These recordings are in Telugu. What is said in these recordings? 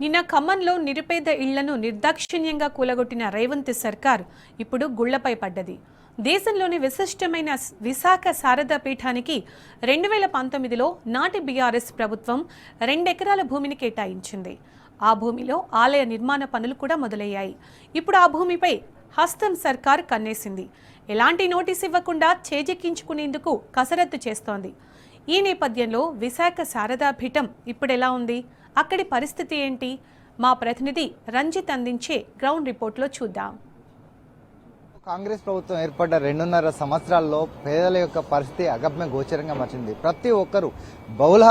నిన్న ఖమ్మంలో నిరుపేద ఇళ్లను నిర్దాక్షిణ్యంగా కూలగొట్టిన రేవంత్ సర్కార్ ఇప్పుడు గుళ్లపై పడ్డది. దేశంలోని విశిష్టమైన విశాఖ శారదా పీఠానికి 2019లో నాటి బీఆర్ఎస్ ప్రభుత్వం 2 ఎకరాల భూమిని కేటాయించింది. ఆ భూమిలో ఆలయ నిర్మాణ పనులు కూడా మొదలయ్యాయి. ఇప్పుడు ఆ భూమిపై హస్తం సర్కార్ కన్నేసింది. ఎలాంటి నోటీస్ ఇవ్వకుండా చేజెక్కించుకునేందుకు కసరత్తు చేస్తోంది. ఈ నేపథ్యంలో విశాఖ శారదా పీఠం ఇప్పుడెలా ఉంది, అక్కడి పరిస్థితి ఏంటి? మా ప్రతినిధి రంజిత్ అందించే గ్రౌండ్ రిపోర్ట్లో చూద్దాం. కాంగ్రెస్ ప్రభుత్వం ఏర్పడ్డ 2.5 సంవత్సరాల్లో పేదల యొక్క పరిస్థితి అగమ్య గోచరంగా మార్చింది. ప్రతి ఒక్కరూ బహుళ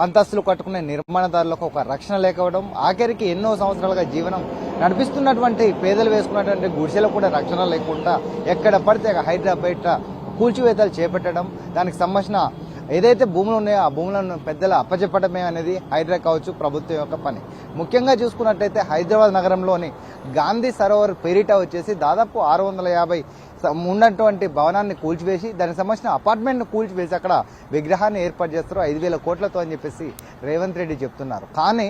అంతస్తులు కట్టుకునే నిర్మాణదారులకు ఒక రక్షణ లేకపోవడం, ఆఖరికి ఎన్నో సంవత్సరాలుగా జీవనం నడిపిస్తున్నటువంటి పేదలు వేసుకున్నటువంటి గుడిసెలకు కూడా రక్షణ లేకుండా ఎక్కడ పడితే హైదరాబాద్ కూల్చివేతలు చేపట్టడం, దానికి సంబంధించిన ఏదైతే భూములు ఉన్నాయో ఆ భూములను పెద్దలు అప్పచెప్పడమే అనేది హైదరాబాద్ కావచ్చు ప్రభుత్వం యొక్క పని. ముఖ్యంగా చూసుకున్నట్టయితే హైదరాబాద్ నగరంలోని గాంధీ సరోవర్ పేరిట వచ్చేసి దాదాపు 650 ఉన్నటువంటి భవనాన్ని కూల్చివేసి దానికి సంబంధించిన అపార్ట్మెంట్ను కూల్చివేసి అక్కడ విగ్రహాన్ని ఏర్పాటు చేస్తారు 5,000 కోట్లతో అని చెప్పేసి రేవంత్ రెడ్డి చెప్తున్నారు. కానీ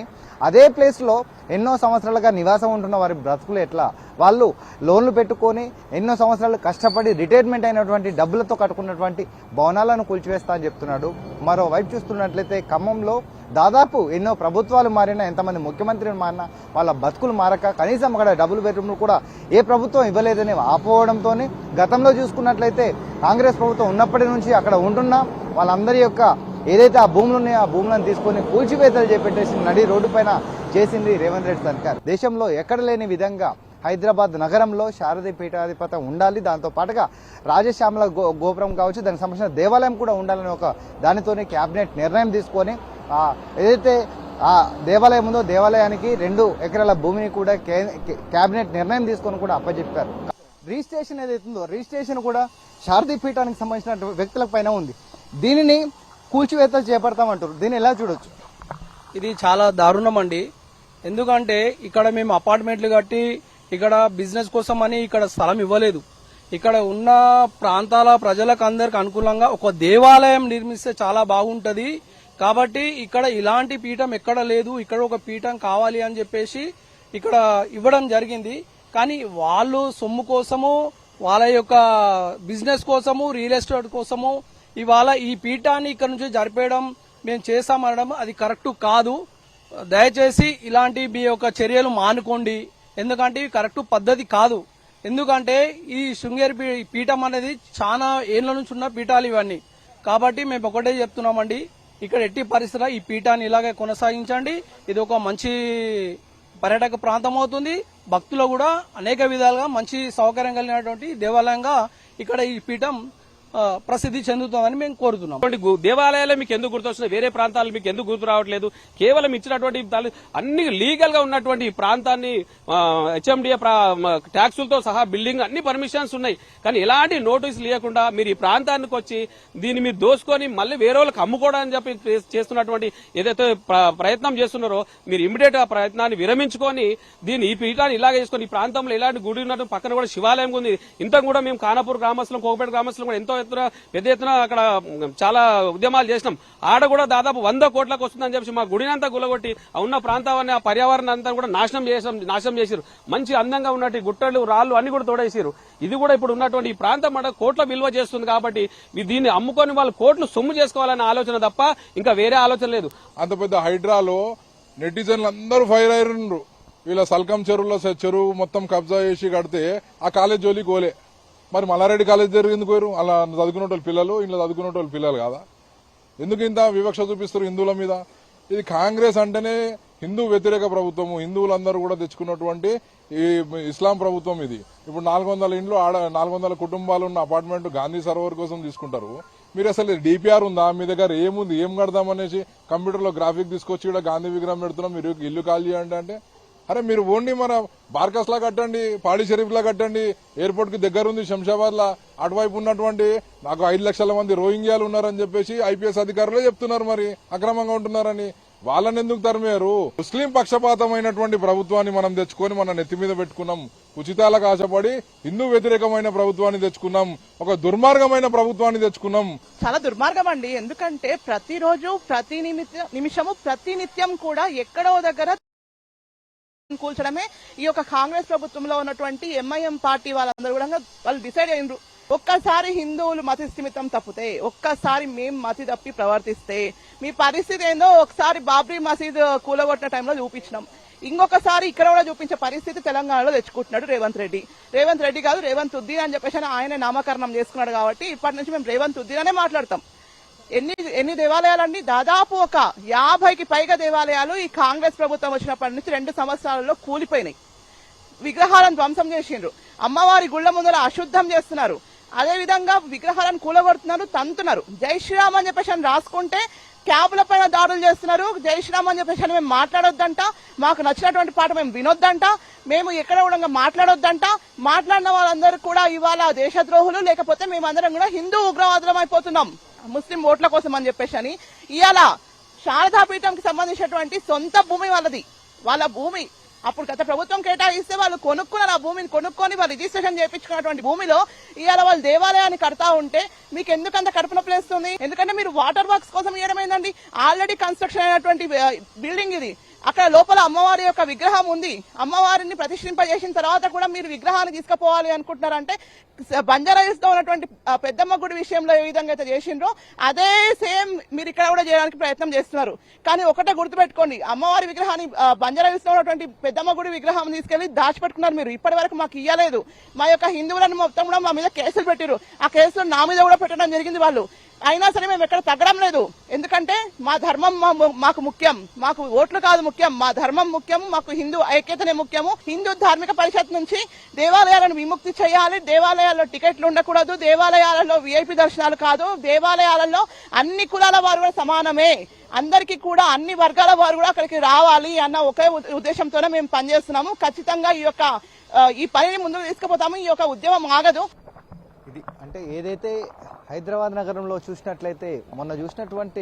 అదే ప్లేస్లో ఎన్నో సంవత్సరాలుగా నివాసం ఉంటున్న వారి బ్రతుకులు ఎట్లా? వాళ్ళు లోన్లు పెట్టుకొని ఎన్నో సంవత్సరాలు కష్టపడి రిటైర్మెంట్ అయినటువంటి డబ్బులతో కట్టుకున్నటువంటి భవనాలను కూల్చివేస్తా అని చెప్తున్నాడు. మరోవైపు చూస్తున్నట్లయితే ఖమ్మంలో దాదాపు ఎన్నో ప్రభుత్వాలు మారినా, ఎంతమంది ముఖ్యమంత్రులు మారినా వాళ్ళ బతుకులు మారక కనీసం అక్కడ డబుల్ బెడ్రూమ్లు కూడా ఏ ప్రభుత్వం ఇవ్వలేదని ఆపోవడంతో గతంలో చూసుకున్నట్లయితే కాంగ్రెస్ ప్రభుత్వం ఉన్నప్పటి నుంచి అక్కడ ఉంటున్న వాళ్ళందరి యొక్క ఏదైతే ఆ భూములు ఉన్నాయో ఆ భూములను తీసుకొని కూల్చివేతలు చేపెట్టేసి నడి రోడ్డు పైన చేసింది రేవంత్ రెడ్డి సర్కార్. దేశంలో ఎక్కడ లేని విధంగా హైదరాబాద్ నగరంలో శారదా పీఠాధిపతి ఉండాలి, దాంతో పాటుగా రాజశ్యామల గోపురం కావచ్చు, దానికి సంబంధించిన దేవాలయం కూడా ఉండాలని ఒక దానితోనే కేబినెట్ నిర్ణయం తీసుకొని ఏదైతే ఆ దేవాలయం ఉందో దేవాలయానికి 2 ఎకరాల భూమిని కూడా కేబినెట్ నిర్ణయం తీసుకొని కూడా అప్పచెప్పారు. రిజిస్ట్రేషన్ ఏదైతుందో రిజిస్ట్రేషన్ కూడా శారదా పీఠానికి సంబంధించిన వ్యక్తుల పైన ఉంది. దీనిని కూల్చివేతలు చేపడతామంటారు. దీన్ని ఎలా చూడొచ్చు? ఇది చాలా దారుణం అండి. ఎందుకంటే ఇక్కడ మేము అపార్ట్మెంట్లు కట్టి ఇక్కడ బిజినెస్ కోసం అని ఇక్కడ స్థలం ఇవ్వలేదు. ఇక్కడ ఉన్న ప్రాంతాల ప్రజలకు అందరికి అనుకూలంగా ఒక దేవాలయం నిర్మిస్తే చాలా బాగుంటది. కాబట్టి ఇక్కడ ఇలాంటి పీఠం ఎక్కడ లేదు, ఇక్కడ ఒక పీఠం కావాలి అని చెప్పేసి ఇక్కడ ఇవ్వడం జరిగింది. కానీ వాళ్ళు సొమ్ము కోసము, వాళ్ళ యొక్క బిజినెస్ కోసము, రియల్ ఎస్టేట్ కోసము ఇవాళ ఈ పీఠాన్ని ఇక్కడ నుంచి జరిపేయడం మేము చేస్తామనడం అది కరెక్ట్ కాదు. దయచేసి ఇలాంటి మీ యొక్క చర్యలు మానుకోండి. ఎందుకంటే ఇవి కరెక్ట్ పద్ధతి కాదు. ఎందుకంటే ఈ శృంగేరి పీఠం అనేది చాలా ఏళ్ల నుంచి ఉన్న పీఠాలు ఇవన్నీ. కాబట్టి మేము ఒకటే చెప్తున్నామండి, ఇక్కడ ఎట్టి పరిస్థితుల్లో ఈ పీఠాన్ని ఇలాగే కొనసాగించండి. ఇది ఒక మంచి పర్యాటక ప్రాంతం అవుతుంది. భక్తులు కూడా అనేక విధాలుగా మంచి సౌకర్యం కలిగినటువంటి దేవాలయంగా ఇక్కడ ఈ పీఠం ప్రసిద్ధి చెందుతుందని మేము కోరుతున్నాం. దేవాలయాలు మీకు ఎందుకు గుర్తొస్తున్నాయి, వేరే ప్రాంతాలు మీకు ఎందుకు గుర్తు రావట్లేదు? కేవలం ఇచ్చినటువంటి అన్ని లీగల్ గా ఉన్నటువంటి ప్రాంతాన్ని హెచ్ఎండిఏ ట్యాక్సులతో సహా బిల్డింగ్ అన్ని పర్మిషన్స్ ఉన్నాయి. కానీ ఎలాంటి నోటీసులు లేకుండా మీరు ఈ ప్రాంతానికి వచ్చి దీన్ని మీరు దోసుకొని మళ్ళీ వేరే వాళ్ళకి అమ్ముకోవడానికి చెప్పి చేస్తున్నటువంటి ఏదైతే ప్రయత్నం చేస్తున్నారో మీరు ఇమీడియట్ ఆ ప్రయత్నాన్ని విరమించుకొని దీన్ని ఈ పీఠాన్ని ఇలాగే చేసుకుని ఈ ప్రాంతంలో ఎలాంటి గుడి ఉన్నట్టు పక్కన కూడా శివాలయం ఉంది. ఇంత కూడా మేము ఖానాపూర్ గ్రామస్తులం, కోకపేట గ్రామస్తులం కూడా ఎంతో పెద్ద ఎత్తున అక్కడ చాలా ఉద్యమాలు చేసినాం. ఆడ కూడా దాదాపు 100 కోట్లకు వస్తుందని చెప్పి మా గుడినంతా గులగొట్టి ఉన్న ప్రాంతాన్ని, ఆ పర్యావరణం అంతా కూడా నాశనం చేశారు. మంచి అందంగా ఉన్నట్టు గుట్టలు, రాళ్లు అన్ని కూడా తోడేసారు. ఇది కూడా ఇప్పుడు ఉన్నటువంటి ఈ ప్రాంతం అంటే కోట్ల విలువ చేస్తుంది. కాబట్టి దీన్ని అమ్ముకొని వాళ్ళు కోట్లు సొమ్ము చేసుకోవాలనే ఆలోచన తప్ప ఇంకా వేరే ఆలోచన లేదు. అంత పెద్ద హైడ్రాలో నెటిజన్లు అందరూ ఫైర్ అయ్యారు. వీళ్ళ సల్కం చెరువు మొత్తం కబ్జా చేసి కడితే ఆ కాలేజ్ జోలికి పోలే. మరి మల్లారెడ్డి కాలేజ్ జరిగింది పోయారు. అలా చదువుకునే పిల్లలు, ఇంట్లో చదువుకునే పిల్లలు కాదా? ఎందుకు ఇంత వివక్ష చూపిస్తారు హిందువుల మీద? ఇది కాంగ్రెస్ అంటేనే హిందూ వ్యతిరేక ప్రభుత్వము. హిందువులందరూ కూడా తెచ్చుకున్నటువంటి ఈ ఇస్లాం ప్రభుత్వం ఇది. ఇప్పుడు 400 ఇండ్లు 400 కుటుంబాలు ఉన్న అపార్ట్మెంట్ గాంధీ సరోవర్ కోసం తీసుకుంటారు. మీరు అసలు డిపిఆర్ ఉందా మీ దగ్గర? ఏముంది, ఏం కడదామనేసి కంప్యూటర్ లో గ్రాఫిక్ తీసుకొచ్చి ఇక్కడ గాంధీ విగ్రహం పెడుతున్నాం, మీరు ఇల్లు ఖాళీ చేయండి అంటే, అరే మీరు ఓన్లీ మన బార్కస్ లా కట్టండి, పాడి షరీఫ్ లా కట్టండి. ఎయిర్పోర్ట్ కి దగ్గర ఉంది శంషాబాద్ లా. అటువైపు ఉన్నటువంటి నాకు 5 లక్షల మంది రోహింగ్యాలు ఉన్నారని చెప్పేసి ఐపీఎస్ అధికారులే చెప్తున్నారు. మరి అక్రమంగా ఉంటున్నారని వాళ్ళని ఎందుకు తరిమారు? ముస్లిం పక్షపాతమైనటువంటి ప్రభుత్వాన్ని మనం తెచ్చుకొని మన నెత్తి మీద పెట్టుకున్నాం. ఉచితాలకు ఆశపడి హిందూ వ్యతిరేకమైన ప్రభుత్వాన్ని తెచ్చుకున్నాం. ఒక దుర్మార్గమైన ప్రభుత్వాన్ని తెచ్చుకున్నాం. చాలా దుర్మార్గం అండి. ఎందుకంటే ప్రతిరోజు, ప్రతి నిమిషము, ప్రతి నిత్యం కూడా ఎక్కడో దగ్గర కూల్చడమే ఈ యొక్క కాంగ్రెస్ ప్రభుత్వంలో ఉన్నటువంటి ఎంఐఎం పార్టీ వాళ్ళందరూ కూడా వాళ్ళు డిసైడ్ అయినరు. ఒక్కసారి హిందువులు మతి స్థిమితం తప్పితే, ఒక్కసారి మేం మతి తప్పి ప్రవర్తిస్తే మీ పరిస్థితి ఏందో ఒకసారి బాబ్రీ మసీద్ కూలగొట్టిన టైంలో చూపించినాం. ఇంకొకసారి ఇక్కడ కూడా చూపించే పరిస్థితి తెలంగాణలో తెచ్చుకుంటున్నాడు రేవంత్ రెడ్డి. రేవంత్ రెడ్డి కాదు, రేవంత్ ఉద్దీన్ అని చెప్పేసి ఆయన నామకరణం చేసుకున్నాడు. కాబట్టి ఇప్పటి నుంచి మేము రేవంత్ ఉద్దీన్ అనే మాట్లాడతాం. ఎన్ని దేవాలయాలండి? దాదాపు ఒక 50కి పైగా దేవాలయాలు ఈ కాంగ్రెస్ ప్రభుత్వం వచ్చినప్పటి నుంచి 2 సంవత్సరాలలో కూలిపోయినాయి. విగ్రహాలను ధ్వంసం చేసిండ్రు, అమ్మవారి గుళ్ల ముందర అశుద్ధం చేస్తున్నారు, అదే విధంగా విగ్రహాలను కూలగొడుతున్నారు, తంతున్నారు. జై శ్రీరామ్ అని చెప్పేసి అని రాసుకుంటే క్యాబుల పైన దాడులు చేస్తున్నారు. జై శ్రీరామ్ అని చెప్పేసి మేము మాట్లాడొద్దంట, మాకు నచ్చినటువంటి పాట మేము వినొద్దంట, మేము ఎక్కడ కూడా మాట్లాడొద్దంట. మాట్లాడిన వాళ్ళందరూ కూడా ఇవాళ దేశద్రోహులు, లేకపోతే మేమందరం కూడా హిందూ ఉగ్రవాదులం అయిపోతున్నాం ముస్లిం ఓట్ల కోసం అని చెప్పేసి అని. ఇవాళ శారదాపీఠంకి సంబంధించినటువంటి సొంత భూమి వాళ్ళ భూమి అప్పుడు గత ప్రభుత్వం కేటాయిస్తే వాళ్ళు కొనుక్కున్నారు. ఆ భూమిని కొనుక్కొని వాళ్ళు రిజిస్ట్రేషన్ చేయించుకున్నటువంటి భూమిలో ఇవాళ వాళ్ళు దేవాలయాన్ని కడతా ఉంటే మీకు ఎందుకంత కడుపు నొప్పి లేస్తుంది? ఎందుకంటే మీరు వాటర్ వర్క్స్ కోసం ఇవ్వడమైందండి. ఆల్రెడీ కన్స్ట్రక్షన్ అయినటువంటి బిల్డింగ్ ఇది. అక్కడ లోపల అమ్మవారి యొక్క విగ్రహం ఉంది. అమ్మవారిని ప్రతిష్ఠింపజేసిన తర్వాత కూడా మీరు విగ్రహాన్ని తీసుకుపోవాలి అనుకుంటున్నారంటే బంజారాహిల్స్ లో ఉన్నటువంటి పెద్దమ్మ గుడి విషయంలో ఏ విధంగా అయితే చేసిండ్రో అదే సేమ్ మీరు ఇక్కడ కూడా చేయడానికి ప్రయత్నం చేస్తున్నారు. కానీ ఒకటే గుర్తుపెట్టుకోండి, అమ్మవారి విగ్రహాన్ని బంజారాహిల్స్ లో ఉన్నటువంటి పెద్దమ్మ గుడి విగ్రహం తీసుకెళ్లి దాచిపెట్టుకున్నారు. మీరు ఇప్పటి వరకు మాకు ఇయ్యలేదు. మా యొక్క హిందువులను మొత్తం కూడా మా మీద కేసులు పెట్టారు. ఆ కేసులు నా మీద కూడా పెట్టడం జరిగింది వాళ్ళు. అయినా సరే మేము ఎక్కడ తగ్గడం లేదు. ఎందుకంటే మా ధర్మం మాకు ముఖ్యం, మాకు ఓట్లు కాదు ముఖ్యం, మా ధర్మం ముఖ్యం, మాకు హిందూ ఐక్యతనే ముఖ్యము. హిందూ ధార్మిక పరిషత్ నుంచి దేవాలయాలను విముక్తి చేయాలి. దేవాలయాల్లో టికెట్లు ఉండకూడదు, దేవాలయాలలో విఐపి దర్శనాలు కాదు, దేవాలయాలలో అన్ని కులాల వారు కూడా సమానమే, అందరికీ కూడా అన్ని వర్గాల వారు కూడా అక్కడికి రావాలి అన్న ఒకే ఉద్దేశంతోనే మేము పనిచేస్తున్నాము. ఖచ్చితంగా ఈ పనిని ముందుకు తీసుకుపోతాము. ఈ యొక్క ఉద్యమం ఆగదు. ఇది అంటే ఏదైతే హైదరాబాద్ నగరంలో చూసినట్లయితే మొన్న చూసినటువంటి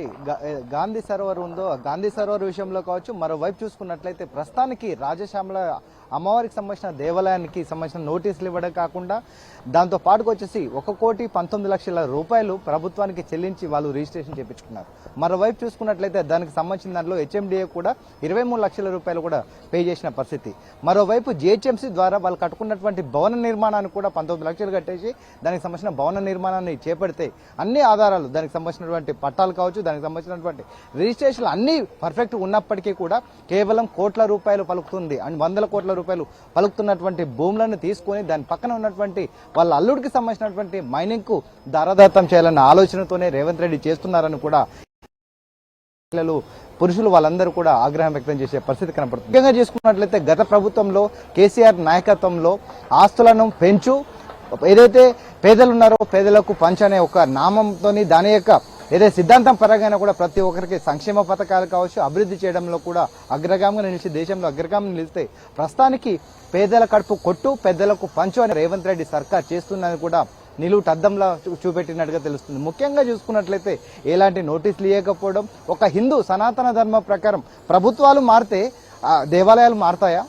గాంధీ సరోవర్ ఉందో, గాంధీ సరోవర్ విషయంలో కావచ్చు, మరోవైపు చూసుకున్నట్లయితే ప్రస్తుతానికి రాజశ్యామల అమ్మవారికి సంబంధించిన దేవాలయానికి సంబంధించిన నోటీసులు ఇవ్వడం కాకుండా దాంతో పాటుకు వచ్చేసి 1,19,00,000 రూపాయలు ప్రభుత్వానికి చెల్లించి వాళ్ళు రిజిస్ట్రేషన్ చేయించుకున్నారు. మరోవైపు చూసుకున్నట్లయితే దానికి సంబంధించిన దాంట్లో హెచ్ఎండిఏ కూడా 23 లక్షల రూపాయలు కూడా పే చేసిన పరిస్థితి. మరోవైపు జిహెచ్ఎంసీ ద్వారా వాళ్ళు కట్టుకున్నటువంటి భవన నిర్మాణాన్ని కూడా 19 లక్షలు కట్టేసి దానికి సంబంధించిన భవన నిర్మాణాన్ని చేపడితే అన్ని ఆధారాలు, దానికి సంబంధించినటువంటి పట్టాలు కావచ్చు, దానికి సంబంధించినటువంటి రిజిస్ట్రేషన్లు అన్ని పర్ఫెక్ట్ ఉన్నప్పటికీ కూడా కేవలం కోట్ల రూపాయలు పలుకుతుంది అండ్ 100 కోట్ల రూపాయలు పలుకుతున్నటువంటి భూములను తీసుకొని దాని పక్కన ఉన్నటువంటి వాళ్ళ అల్లుడికి సంబంధించినటువంటి మైనింగ్ కు దారాదత్తం చేయాలన్న ఆలోచనతోనే రేవంత్ రెడ్డి చేస్తున్నారని కూడా పురుషులు వాళ్ళందరూ కూడా ఆగ్రహం వ్యక్తం చేసే పరిస్థితి కనపడుతుంది. ముఖ్యంగా చేసుకున్నట్లయితే గత ప్రభుత్వంలో కేసీఆర్ నాయకత్వంలో ఆస్తులను పెంచు, ఏదైతే పేదలు ఉన్నారో పేదలకు పంచనే ఒక నామంతోని దాని యొక్క ఏదైతే సిద్ధాంతం పరంగా కూడా ప్రతి ఒక్కరికి సంక్షేమ పథకాలు కావచ్చు, అభివృద్ధి చేయడంలో కూడా అగ్రగామిగా నిలిచి దేశంలో అగ్రగామిగా నిలిస్తే ప్రస్తుతానికి పేదల కడుపు కొట్టు పెద్దలకు పంచు అని రేవంత్ రెడ్డి సర్కార్ చేస్తుందని కూడా నిలువుటద్దంలా చూపెట్టినట్టుగా తెలుస్తుంది. ముఖ్యంగా చూసుకున్నట్లయితే ఎలాంటి నోటీసులు ఇవ్వకపోవడం, ఒక హిందూ సనాతన ధర్మ ప్రకారం ప్రభుత్వాలు మారితే దేవాలయాలు మారతాయా?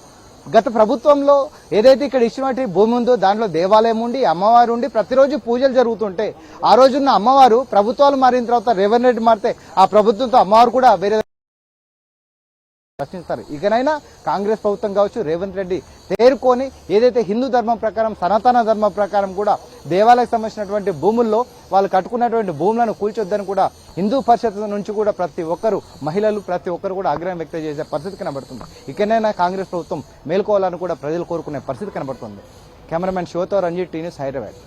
గత ప్రభుత్వంలో ఏదైతే ఇక్కడ ఇచ్చినటువంటి భూమి ఉందో దాంట్లో దేవాలయం ఉండి అమ్మవారు ఉండి ప్రతిరోజు పూజలు జరుగుతుంటే ఆ రోజున్న అమ్మవారు ప్రభుత్వాలు మారిన తర్వాత రేవంత్ రెడ్డి మారితే ఆ ప్రభుత్వంతో అమ్మవారు కూడా వేరే ప్రశ్నిస్తారు. ఇకనైనా కాంగ్రెస్ ప్రభుత్వం కావచ్చు, రేవంత్ రెడ్డి తేరుకొని ఏదైతే హిందూ ధర్మం ప్రకారం సనాతన ధర్మం ప్రకారం కూడా దేవాలయానికి సంబంధించినటువంటి భూముల్లో వాళ్ళు కట్టుకున్నటువంటి భూములను కూల్చొద్దని కూడా హిందూ పరిషత్ నుంచి కూడా ప్రతి ఒక్కరు మహిళలు ప్రతి ఒక్కరు కూడా ఆగ్రహం వ్యక్తం చేసే పరిస్థితి కనబడుతుంది. ఇకనైనా కాంగ్రెస్ ప్రభుత్వం మేల్కోవాలని కూడా ప్రజలు కోరుకునే పరిస్థితి కనబడుతుంది. కెమెరామెన్ శివతో రంజిత్, టీ న్యూస్, హైదరాబాద్.